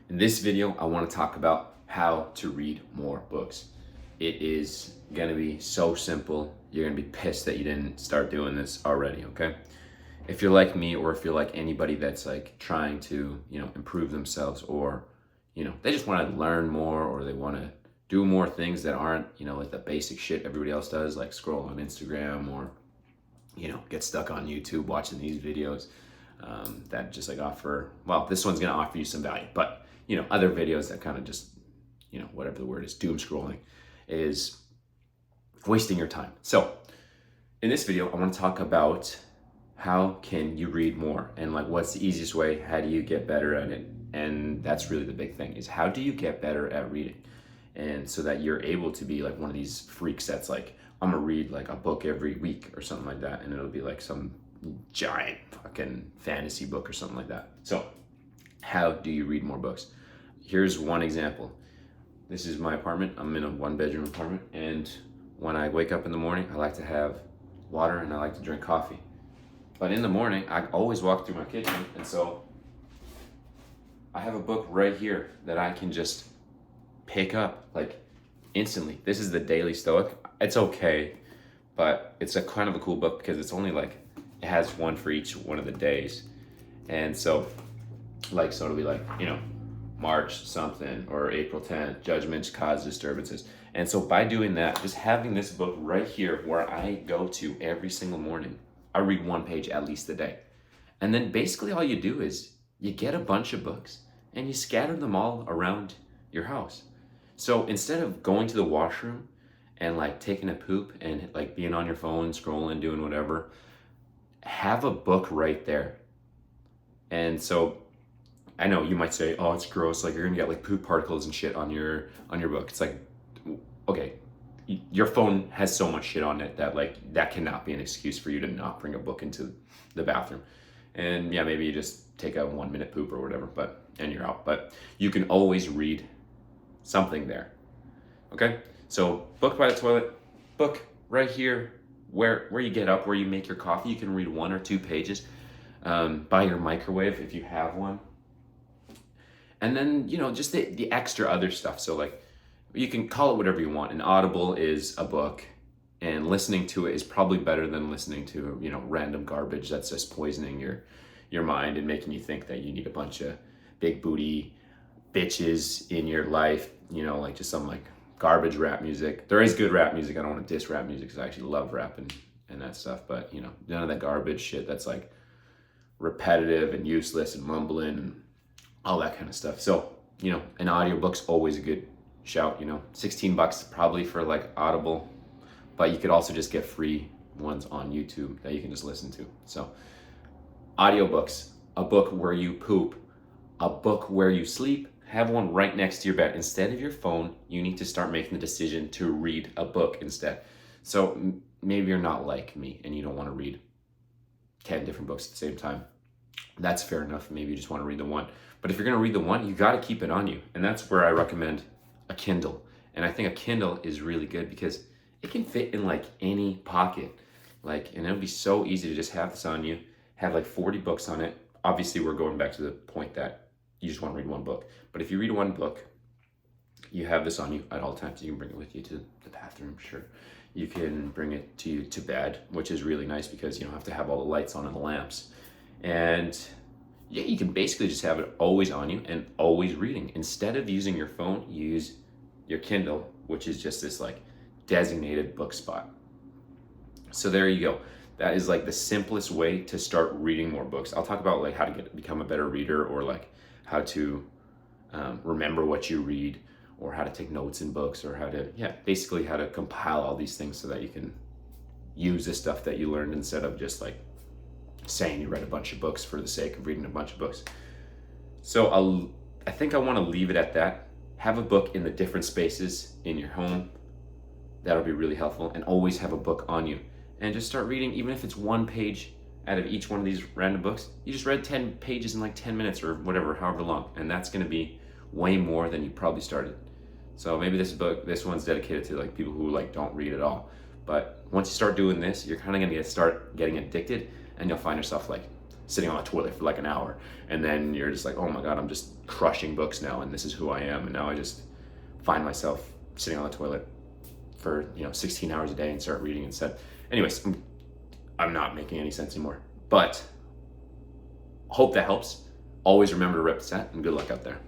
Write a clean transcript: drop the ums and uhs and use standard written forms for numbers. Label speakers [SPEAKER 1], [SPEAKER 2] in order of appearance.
[SPEAKER 1] In this video, I want to talk about how to read more books. It is going to be so simple. You're going to be pissed that you didn't start doing this already, okay? If you're like me, or if you're like anybody that's like trying to, improve themselves, or, they just want to learn more, or they want to do more things that aren't, like the basic shit everybody else does, like scroll on Instagram or, get stuck on YouTube watching these videos that just like offer, well, this one's going to offer you some value, but other videos that kind of just, whatever the word is, doom scrolling, is wasting your time. So in this video, I want to talk about how can you read more, and like what's the easiest way, how do you get better at it? And that's really the big thing, is how do you get better at reading? And so that you're able to be like one of these freaks that's like, I'm gonna read like a book every week or something like that, and it'll be like some giant fucking fantasy book or something like that. So how do you read more books? Here's one example. This is my apartment. I'm in a 1-bedroom apartment, and when I wake up in the morning, I like to have water and I like to drink coffee. But in the morning, I always walk through my kitchen, and so I have a book right here that I can just pick up like instantly. This is the Daily Stoic. It's okay, but it's a kind of a cool book because it's only like, it has one for each one of the days. And so it'll be like, March something or April 10th, judgments cause disturbances. And so by doing that, just having this book right here where I go to every single morning, I read one page at least a day. And then basically all you do is you get a bunch of books and you scatter them all around your house. So instead of going to the washroom and like taking a poop and like being on your phone, scrolling, doing whatever, have a book right there. And so I know you might say, oh, it's gross, like you're gonna get like poop particles and shit on your book. It's like, okay, your phone has so much shit on it that like that cannot be an excuse for you to not bring a book into the bathroom. And yeah, maybe you just take a 1-minute poop or whatever, and you're out. But you can always read something there. Okay? So book by the toilet, book right here where you get up, where you make your coffee. You can read 1 or 2 pages by your microwave if you have one. And then, just the extra other stuff. So like, you can call it whatever you want. An Audible is a book, and listening to it is probably better than listening to, random garbage that's just poisoning your mind and making you think that you need a bunch of big booty bitches in your life, like just some like garbage rap music. There is good rap music. I don't want to diss rap music because I actually love rap and that stuff, but none of that garbage shit that's like repetitive and useless and mumbling and all that kind of stuff. So, an audiobook's always a good shout, $16 probably for like Audible, but you could also just get free ones on YouTube that you can just listen to. So audiobooks, a book where you poop, a book where you sleep, have one right next to your bed. Instead of your phone, you need to start making the decision to read a book instead. So maybe you're not like me and you don't want to read 10 different books at the same time. That's fair enough. Maybe you just want to read the one. But if you're going to read the one, you got to keep it on you. And that's where I recommend a Kindle. And I think a Kindle is really good because it can fit in like any pocket. And it'll be so easy to just have this on you, have like 40 books on it. Obviously, we're going back to the point that you just want to read one book. But if you read one book, you have this on you at all times. You can bring it with you to the bathroom, sure. You can bring it to bed, which is really nice because you don't have to have all the lights on and the lamps. And yeah, you can basically just have it always on you and always reading. Instead of using your phone, you use your Kindle, which is just this like designated book spot. So there you go. That is like the simplest way to start reading more books. I'll talk about like how to become a better reader, or like how to remember what you read, or how to take notes in books, or basically how to compile all these things so that you can use the stuff that you learned instead of just like saying you read a bunch of books for the sake of reading a bunch of books. So I think I want to leave it at that. Have a book in the different spaces in your home. That'll be really helpful. And always have a book on you. And just start reading, even if it's 1 page out of each one of these random books. You just read 10 pages in like 10 minutes or whatever, however long. And that's going to be way more than you probably started. So maybe this one's dedicated to like people who like don't read at all. But once you start doing this, you're kind of going to start getting addicted, and you'll find yourself like sitting on the toilet for like an hour, and then you're just like, oh my God, I'm just crushing books now, and this is who I am. And now I just find myself sitting on the toilet for 16 hours a day and start reading instead. Anyways, I'm not making any sense anymore, but hope that helps. Always remember to represent, and good luck out there.